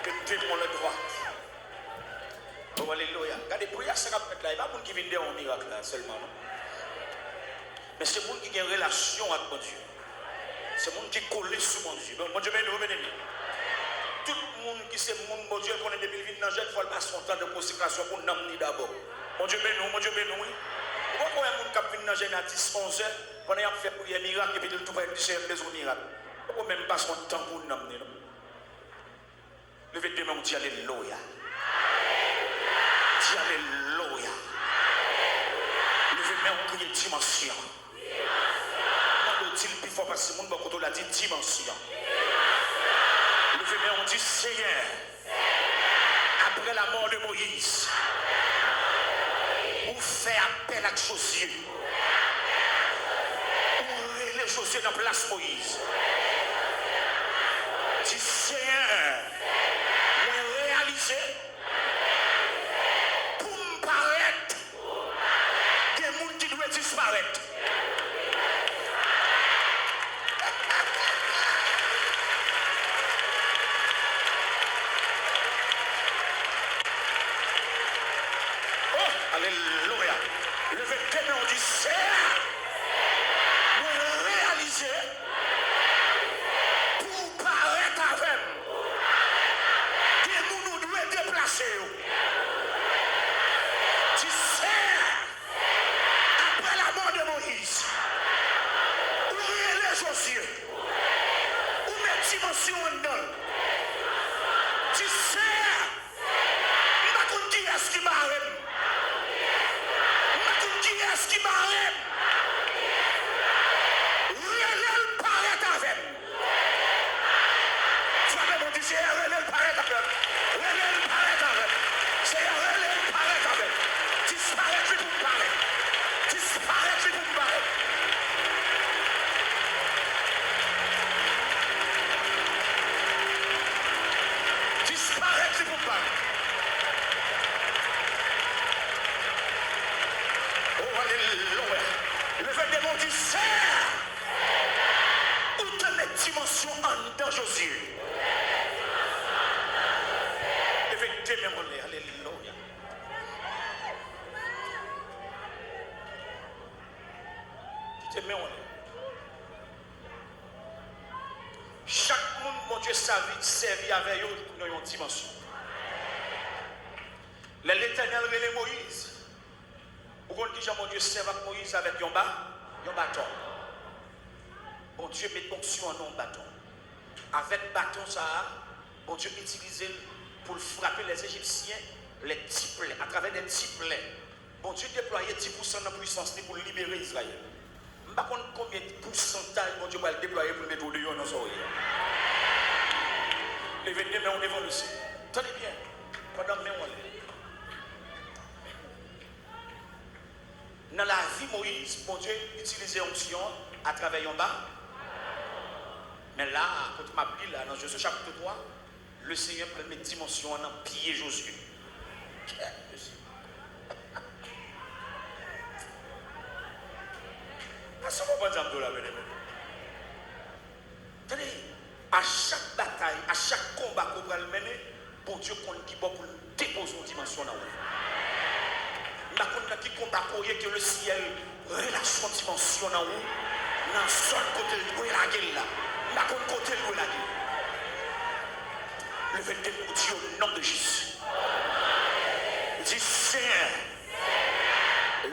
Que témoin le droit. Oh, alléluia. Regardez, prière, ça va là. Il n'y a pas de monde qui vient de un miracle là seulement. Non? Mais c'est le monde qui a une relation avec mon Dieu. C'est le monde qui est collé sur mon Dieu. Mon Dieu, bien aimé. Tout le monde qui sait mon Dieu, qu'on est depuis le vide dans le il faut passer son temps de consécration pour nous amener d'abord. Mon Dieu, bien nous, mon Dieu, bien nous. Pourquoi il y a des gens qui viennent dans le à 10, 11 heures, pendant qu'ils fait prier miracle et puis tout va être besoin de miracle. Pourquoi même pas son temps pour nous amener? Levez deux mains, on dit alléluia. Dis alléluia. Levez main, on crie dimension. On dit le plus fort parce que le monde va l'a dit dimension. Levez main, on dit Seigneur. Après la mort de Moïse, on fait appel à Josué. On relève Josué dans la place Moïse. Dis Seigneur. Pour me paraître, des gens qui doivent disparaître. Oh, alléluia. Le 21, on dit c'est nous réaliser pour paraître avec des gens nous doivent déplacer. Tu sais, après la mort de Moïse, où est les Josué? Où met dimension en dedans? Tu sais, je ne sais pas qui est-ce qui m'arrête. Je ne sais pas qui est-ce qui m'arrête. Relève paraît avec. Tu vas me dire, c'est relève paraît avec. Relève paraît avec. C'est relève paraît avec. Disparaître pour me paraître. Disparaître pour me paraître. Disparaître pour me paraître. Oh, alléluia. Le fait de mon discernement. Où te met dimension en dedans, Josué? Le fait de mes mollets. Alléluia. Chaque monde, mon Dieu, servi avec eux dans une dimension. L'Éternel relève Moïse. Pourquoi dit mon Dieu serve avec Moïse avec un bâton? Bon Dieu met onction en un bâton. Avec bâton, ça, bon Dieu utilise pour frapper les Égyptiens, les petits plaies, à travers des petits plaies. Bon Dieu déployait 10% de puissance pour libérer Israël. Je ne sais pas combien de pourcentage bon Dieu va le déployer pour mettre au dehors dans nos oreilles. Les 22 mais on évolue aussi. Tenez bien. Pendant que on est. Dans la vie Moïse, bon Dieu utilisait onction à travers un bas. Mais là, quand tu m'as dit là, dans Josué chapitre 3, le Seigneur prend mes dimensions dans pied Josué. Ça va pas dire de la vérité. Tenez, à chaque bataille, à chaque combat qu'on va le mener, bon Dieu compte qui va pour déposer une dimension dans vous. N'a compte qui combat pour que le ciel relâche une dimension dans vous. Dans son côté de la gueule là. N'a compte côté de la gueule. Le 22 pour Dieu au nom de Jésus. Dis Seigneur,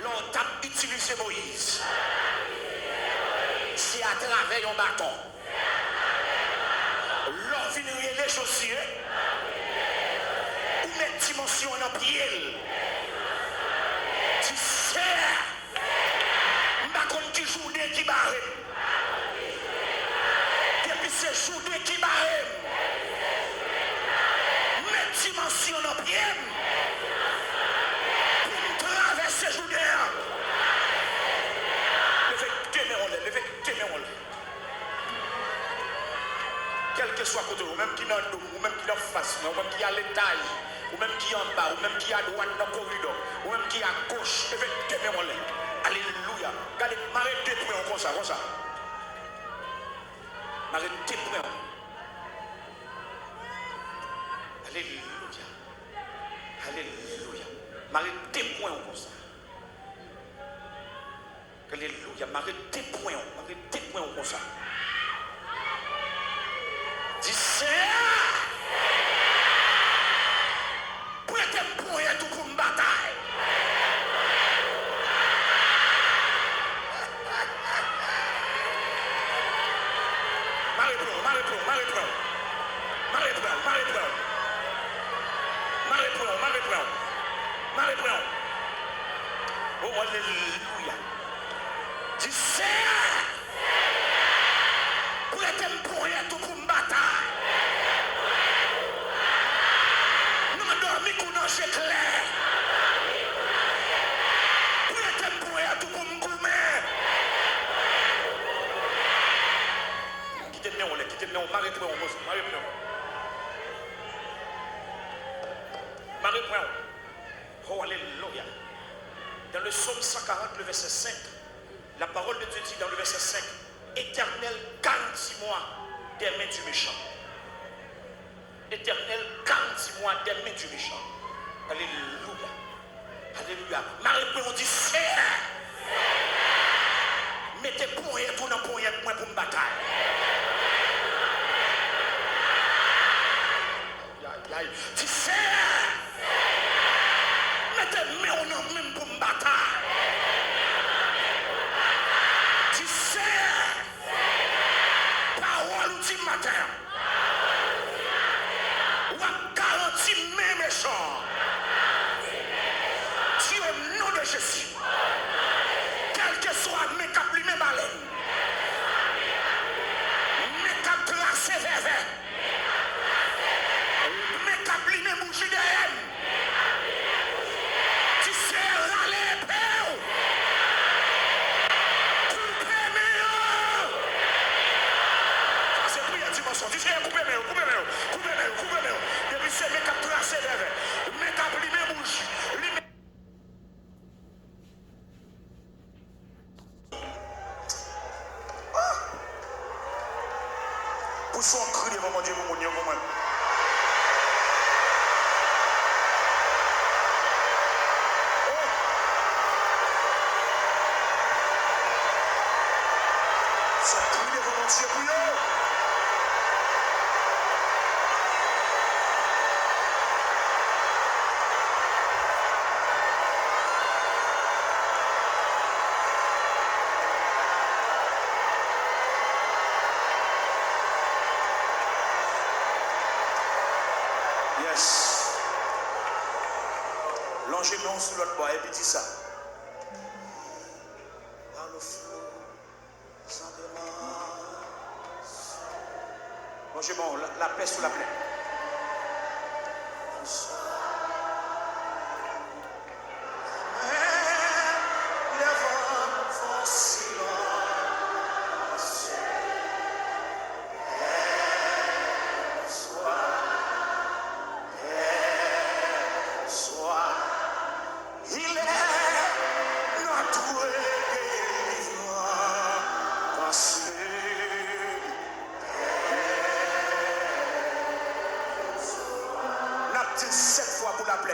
l'on t'a utilisé Moïse. C'est à travers un bâton. L'on vient les Josué. Ou mettre dimension dans pied. Tu sais, je ne sais pas journée qui barre. Depuis ces journées qui barre. Mettre dimension dans pied. Pour traverser journée. Quel que soit côté, ou même qui est dans le dos, ou même qui est en face, ou même qui est à l'étage, ou même qui est en bas, ou même qui est à droite dans le corridor, ou même qui est à gauche, alléluia. Regardez, m'arrête de prendre comme ça, comme ça. M'arrête de prendre. M'arrête des points comme ça. Alléluia. M'arrête des points comme ça. Dis Seigneur, prêtez un point tout pour une bataille. Marie-Brown. Oh, alléluia. Dis Seigneur, prêtez un point tout pour une bataille. Nous dormons qu'on a chez clair. Prêtez un point tout pour une gourmet. Quittez-moi, Marie-Brown. Oh, alléluia. Dans le psaume 140, le verset 5, la parole de Dieu dit dans le verset 5, Éternel, garantis-moi des mains du méchant. Éternel, garantis-moi des mains du méchant. Alléluia. Alléluia. Marie-Brown dit, Seigneur, mettez pour rien tout dans pour rien pour une bataille. Dis Seigneur, mettez-moi en même pour une bataille. Dis Seigneur, parole du matin, ou garantie mes méchants. Dis au nom de Jésus, quel que soit mes caplis, mes baleines, mes cap tracés vers mes caplis, mes bougies de haine. Tu sais, râler, père. C'est prière dimension. Tu sais, coupez-moi. Depuis c'est mes cap tracés vers mes caplis, mes bougies. Poussons en cru devant mon Dieu, mon Dieu, mon Dieu. Yes. Longez-moi sous l'autre bois et puis dis ça. Dans le flot, sans démence. Longez-moi, la paix sous la plaine. Les vents font silence.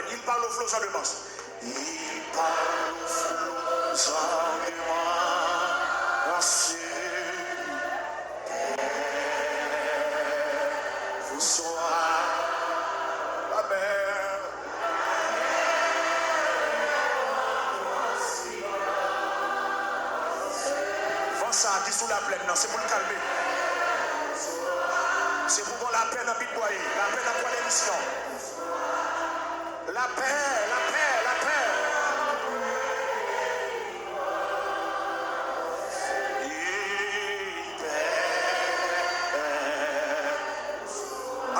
Il parle au flot sans démence. Il parle au flot sans démence. Vous soyez la mer. Vent ça dit sous la plaine, non, c'est pour le calmer. C'est pour voir la peine à bitboyer, la peine à quoi l'émission. La paix.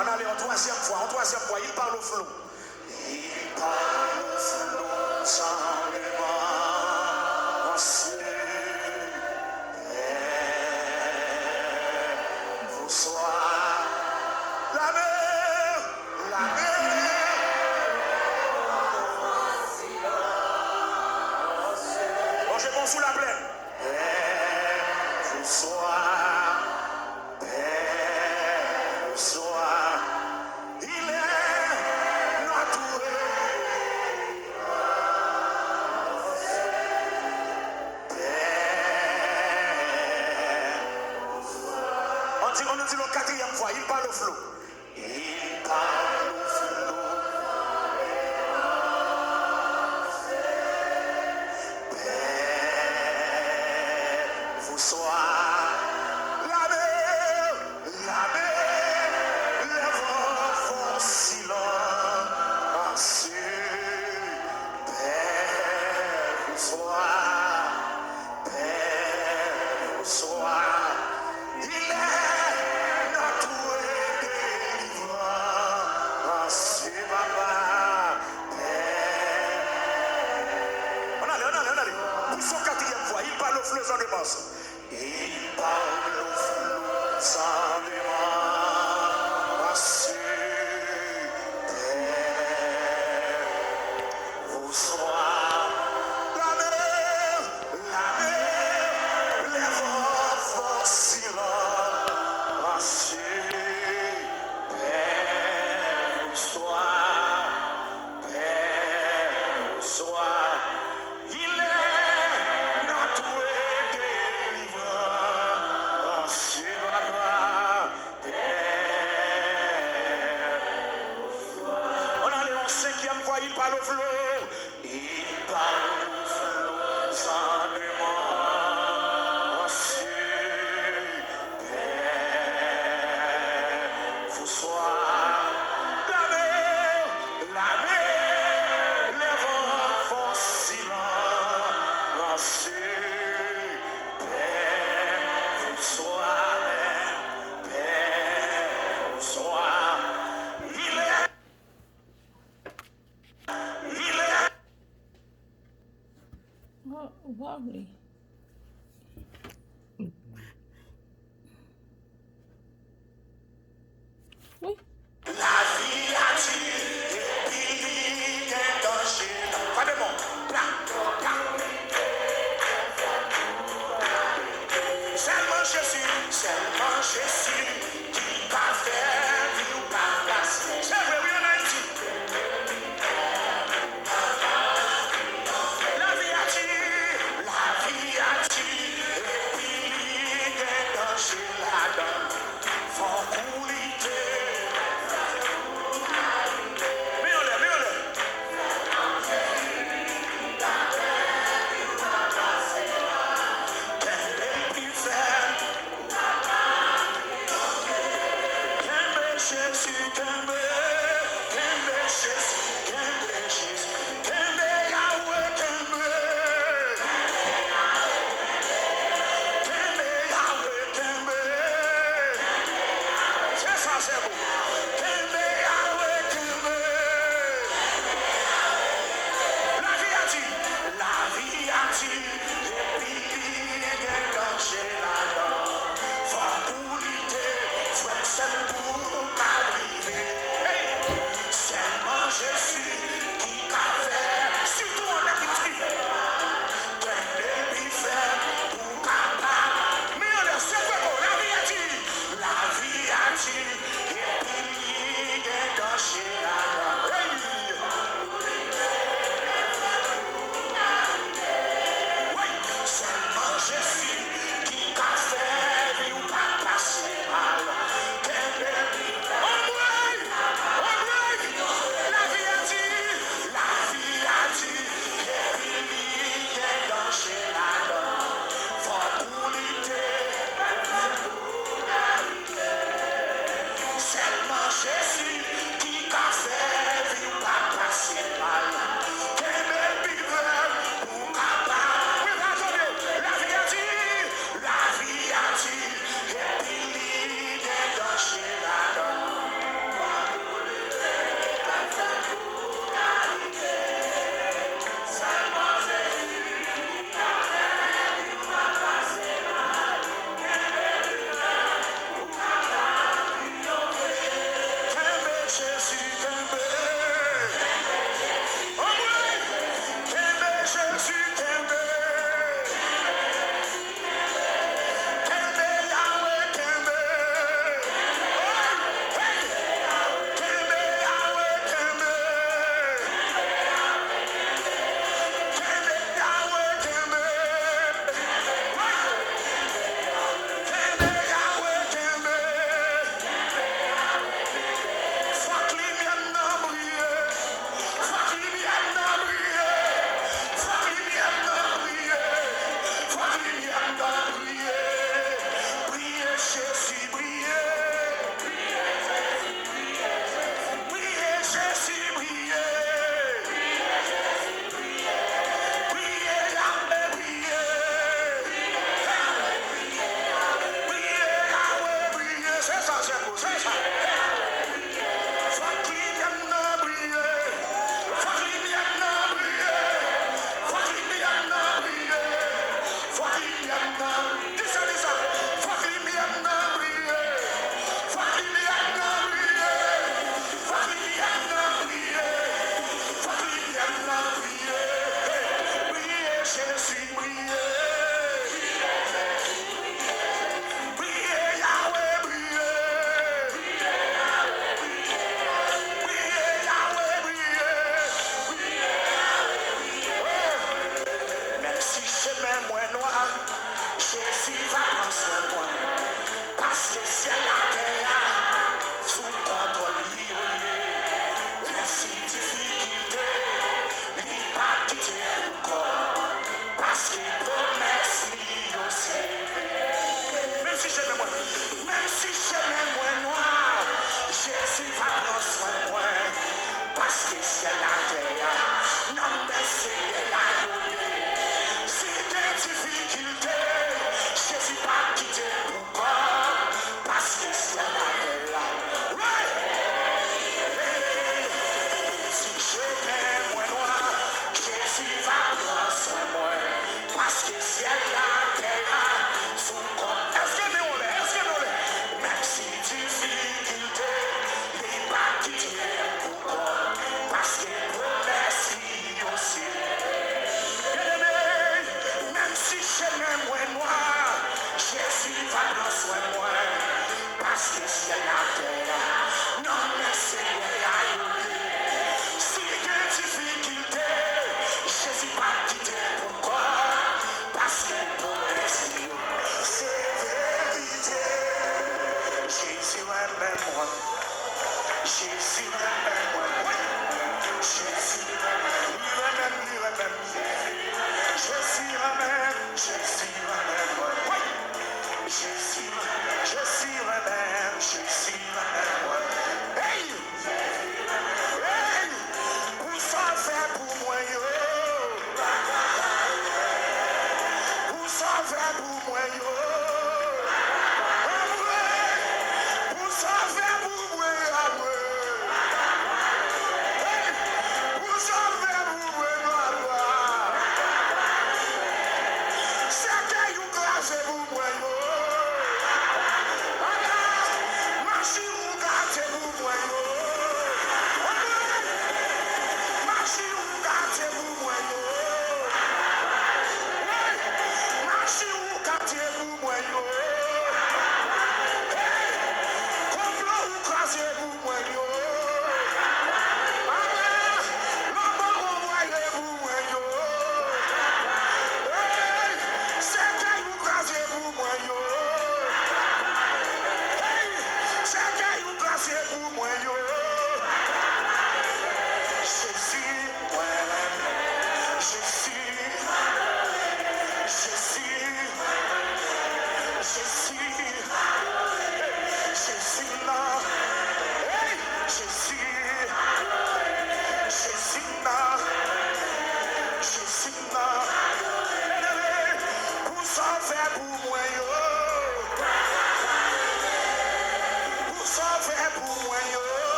On allait en troisième fois, il parle au flot. Il parle au flot sans démence. Vous soyez la mer. Longez-moi sous la plaine. Vous soyez. Il est notre dit le quatrième fois, il parle au flot. Il parle au flot. Père, vous soyez la mer, les vents font silence. Père, vous soyez, il est notre délivrance, papa, Père. On allait. Pour son quatrième fois, il parle au flot sans démence. Il parle au flot sans démence. Père, vous soyez la mer, les vents font silence. Père, vous soyez, il est notre délivrance, papa, Père. On allait en cinquième fois, il parle au flot. Il parle au flot sans démence. Père, vous soyez la mer, les vents font silence. Père, vous soyez, il est. Lovely. Oui. La vie a tiré, il est danger. Pas de bon. Seulement Jésus qui va faire nous passer. C'est vrai, oui, on a dit. La vie a tiré, et puis il est danger là-dedans. Faut couler. La vie a dit,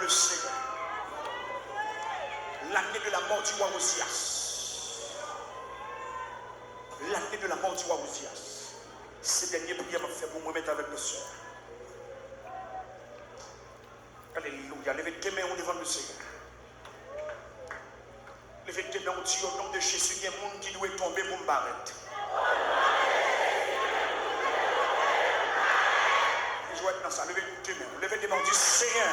le Seigneur. L'année de la mort du roi Osias. L'année de la mort du roi Osias. Ces dernières prières m'ont fait pour me mettre avec le Seigneur. Alléluia. Levez tes mains au devant le Seigneur. Levez tes mains au nom de Jésus. Il y a un monde qui doit tomber pour me barrer. Je vais être dans ça. Levez tes mains. Levez tes mains du Seigneur.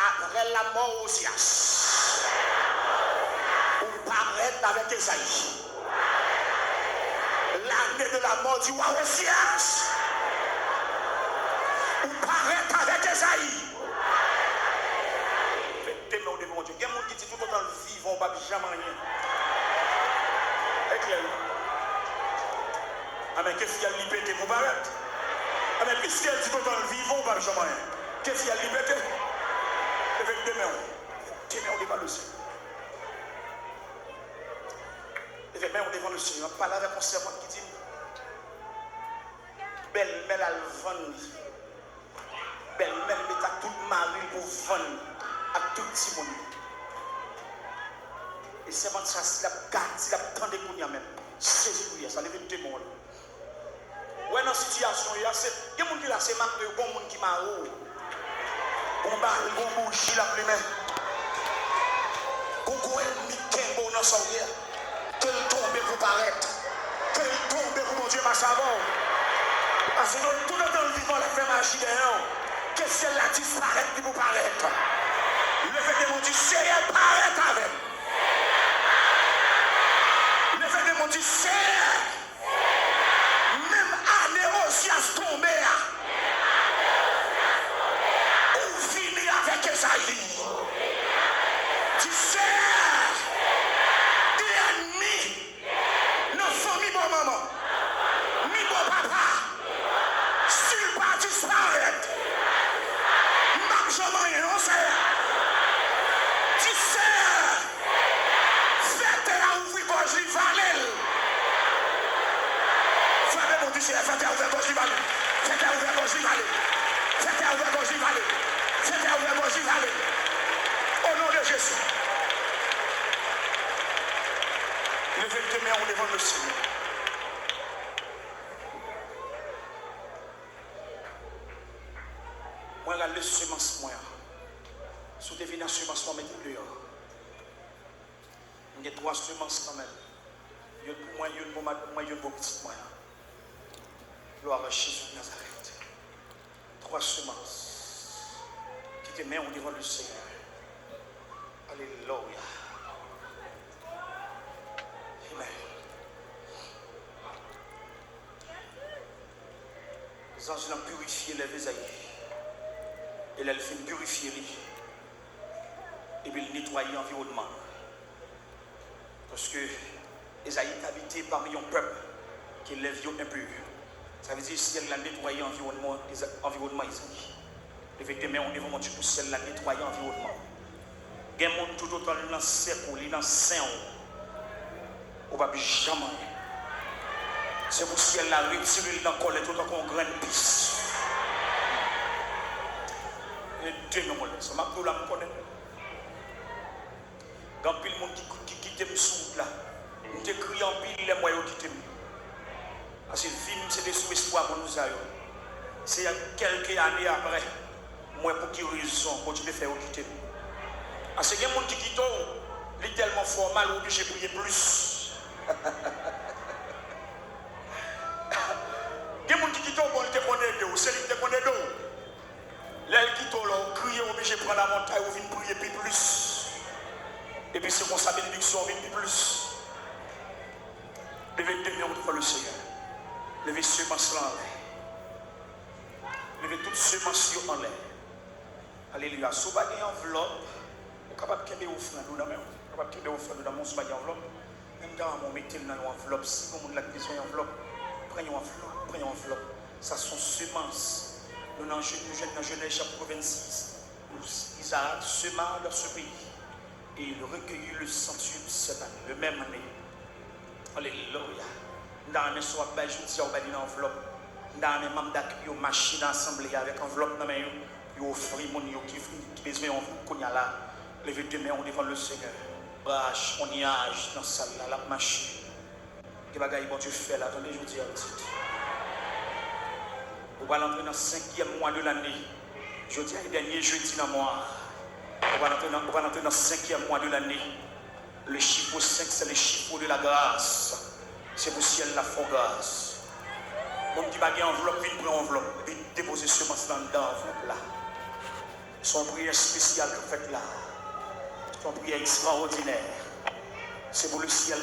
Après la mort Osias, on paraît avec Esaïe. L'année de la mort du roi Osias, on paraît avec Esaïe. Faites mains devant Dieu. Il y a des gens qui disent tout autant le vivant, on ne va jamais rien. Éclaire. Amen. Qu'est-ce qu'il y a de liberté pour paraître? Amen. Puisqu'elle dit tout autant le vivant, on ne va jamais rien. Qu'est-ce qu'il y a de liberté? Levez tes mains. Tes mains devant le Seigneur. Levez tes mains devant le Seigneur. Parle avec mon servant qui dit belle mère alvan. Belle mère met à toute mari pour vendre à tout petit monde. Et servant ça, il a gardé, il a tendu pour lui même. C'est ça. Levez tes mains. Ouais, dans la situation, il y a des gens qui là, c'est marqué, bon monde qui m'a ou. Bon baril, bon bougie, la plume. Gogo ennemi, Kembo, dans son guerre. Quel tombe pour paraître. Quel tombe pour mon Dieu, ma savon. Parce que tout le temps, le vivant, la fait magie derrière. Qu'est-ce qu'elle a disparaître pour paraître. Le fait de mon Dieu, Seigneur, paraître avec. Le fait de mon Dieu, Seigneur. Même année aussi à se tomber. Avec Esaïe, tu sais, des ennemis, nos familles, bon maman, ni bon papa, s'il pas disparaître, marche moyen, on sait, tu sais, faites la ouvrir gauche rivalelle. Faites mon Dieu, faites la ouvrir gauche rivalelle. Faites la ouvrir gauche rivalelle. Faites la ouvrir gauche rivalelle. Faites la ouvrir gauche rivalelle. Au nom de Jésus. Levez tes mains devant le Seigneur. Moi, regarde le semence, moi. Sous tes vignes, semence, moi, mettez dehors. Il y a 3 semences quand même. Il y a pour moi, il y a pour moi, il y a pour petite moi. Gloire à Jésus de Nazareth. 3 semences. Qui te met au devant du Seigneur. Alléluia. Amen. Les anges ont purifié les Esaïe. Et elle fait purifier lui. Et puis il nettoie l'environnement. Parce que Esaïe est habité parmi un peuple qui est les vieux impurs. Ça veut dire si elle a nettoyé l'environnement Esaïe. Effectivement, on est vraiment du coup celle-là nettoyer l'environnement. Il y a des gens tout autant lancé pour lui, dans saint. On ne va jamais. C'est pour si elle a retiré dans le collet tout autant qu'on grande piste. Et Dieu nous connaît. Ça m'a dit là, je connais. Quand il y a des gens qui quittent le sous là, nous te crions en pile les moyens qui quittent. Parce que film, c'est des sous-espoirs pour nous. C'est quelques années après. Moi, pour quelle raison continue de faire quitter. Parce que les gens qui quittent, ils sont tellement formal, ils sont obligés de prier plus. Les gens qui quittent, ils te connaissent d'eau, c'est qu'ils te connaissent d'eau. Les gens qui quittent, ils crient, obligés de prendre la montagne, ils viennent prier plus. Et puis c'est comme ça, bénédiction, vient plus. Levez tes mains devant le Seigneur. Levez semence en l'air. Levez toutes semences en l'air. Alléluia. Si vous avez une enveloppe, vous êtes capable de faire offrande dans mon enveloppe. Même dans mon métier, dans une enveloppe. Si vous avez besoin d'une enveloppe, prenez une enveloppe. Ça sont semences. Nous dans Genèse chapitre 26. Isaac sema dans ce pays. Et il recueillit le centuple cette année, le même année. Alléluia. Dans les soirs, je dis, on va une enveloppe. Dans les membres d'accueil, machine assemblée avec enveloppe dans les mains. Vous offrez mon qui besoin en vous, qu'on y a là. Levez deux mains devant le Seigneur. Rage, on y age dans salle là, la machine. Que bagaille bon Dieu fait là, attendez, je vous dis à vous. On va entrer dans le 5e mois de l'année. Je dis à le dernier jeudi dans le mois. On va entrer dans le 5e mois de l'année. Le chiffre 5, c'est le chiffre de la grâce. C'est pour ciel la fort grâce. Mon petit bagage enveloppe, vite prendre enveloppe, vite déposer semence dans l'enveloppe là. Son prière spéciale que vous faites là. Son prière extraordinaire. C'est pour le ciel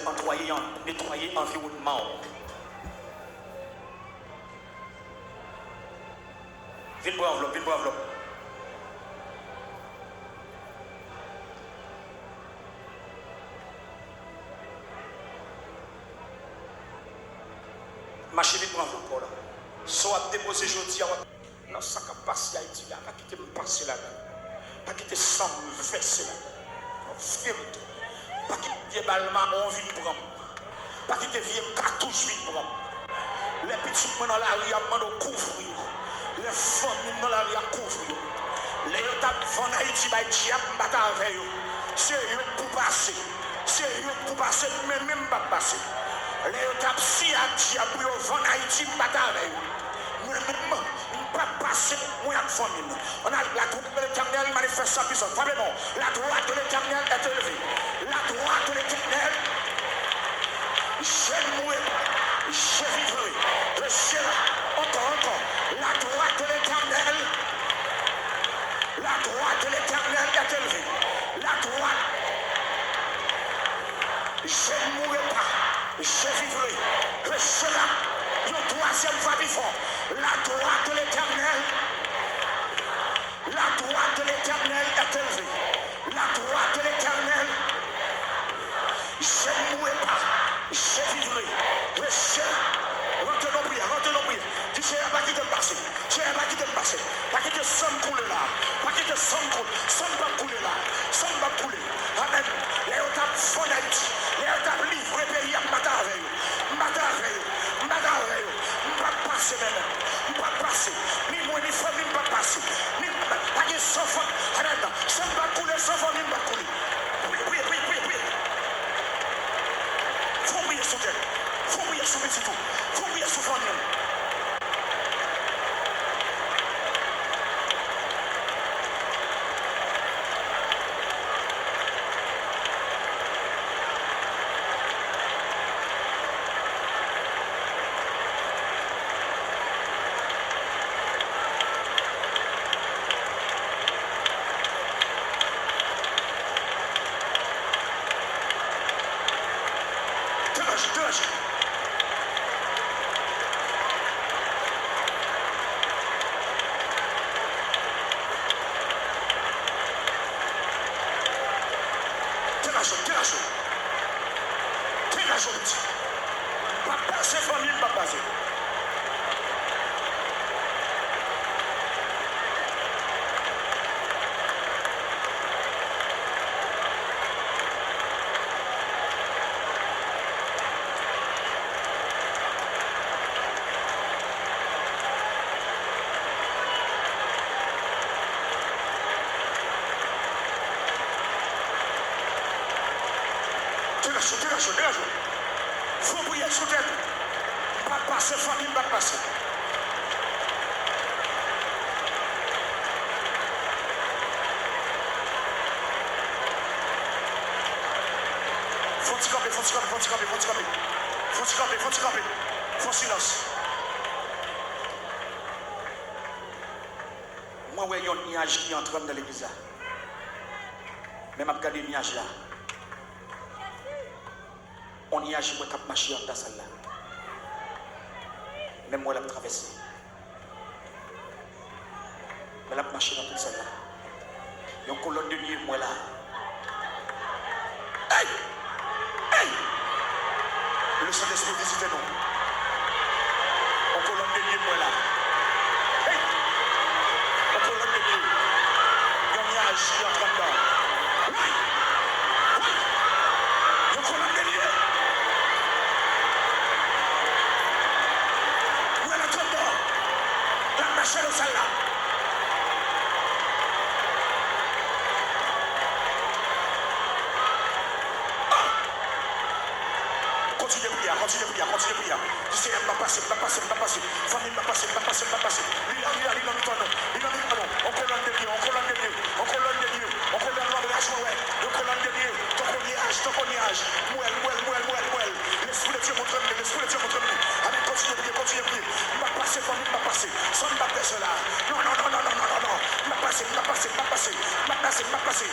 nettoyer l'environnement. Viens pour enveloppe, viens pour enveloppe. Marchez vite pour enveloppe là. Soit déposer aujourd'hui dans sa capacité à Haïti là. Pas quitter me passer là. Pas quitter sans me verser là. Pas quitter vieux balma on vient prendre. Pas quitter vieux cartouche vient prendre. Les petits dans la rue à demander couvrir. Les familles dans la rue à couvrir. Les étapes en Haïti by diable battre avec eux. C'est eux pour passer. C'est eux pour passer mais même pas passer. Les étapes si à diable en Haïti battre avec eux. Même pas passer moi avec famille. On a la troupe de l'Éternel manifeste sa puissance. Vraiment, la droite de l'Éternel est élevée. La droite de l'Éternel, je mourrai, je vivrai. Je serai encore. La droite de l'Éternel, est élevée. La droite, je ne mourrai pas, je vivrai. Je serai une troisième fois vivant. La droite de l'Éternel. La droite de l'Éternel est élevée. La droite de l'Éternel, je ne mourrai pas, je vivrai. Je serai. Rentre nos prières. Tu sais pas qui te passe. Tu sais pas qui te passe. Pas qui te somme couler là. Pas qui te somme couler. Somme pas couler là. Somme pas couler. Amen. Les étapes font d'Haïti. Les étapes livrées pays à Matavey. Pas passer maintenant. Pas passer. Ni moi ni famille pas passer. Ni pas de sans femme. Amen. Somme pas couler, sans famille pas couler. Oui. Faut prier sur terre. Faut prier sur petit tout. Faut prier sur famille. Dégage. Faut prier sous tête. Pas passer, famille, pas passer. Faut camper. Faut silence. Moi, il y a un nuage qui est en train de l'église là. Même à regarder le nuage là. On y a joué cap marché dans salle là. Même moi, je l'ai traversé. Mais je l'ai marché dans toute salle là. Il y a une colonne de nuit, moi là. Hey! Le Saint-Esprit visite nous. Une colonne de nuit, moi là. Hey! Une colonne de nuit. Il y a un nuage qui est en train de. Oui! Une colonne de nuit. Où est le tremblement? La machine au salle là. continue à prier, continue à prier. Dis Seigneur, m'a passé, m'a passé, m'a passé. Famille m'a passé, m'a passé, m'a passé. Il a mis ton nom, il a mis ton nom. On colonne de Dieu, on colonne de Dieu, on colonne de Dieu, on colonne de l'âge, on colonne de Dieu, ton cognage, mouelle, mouelle, mouelle, mouelle, mouelle. L'esprit de Dieu montre-nous, l'esprit de Dieu montre-nous. Allez, continue à prier, continue à prier. Il m'a passé, famille m'a passé. Sans m'a passé là. Non, non, non, non, non, non, non, non. M'a passé, m'a passé, m'a passé, m'a passé, m'a passé.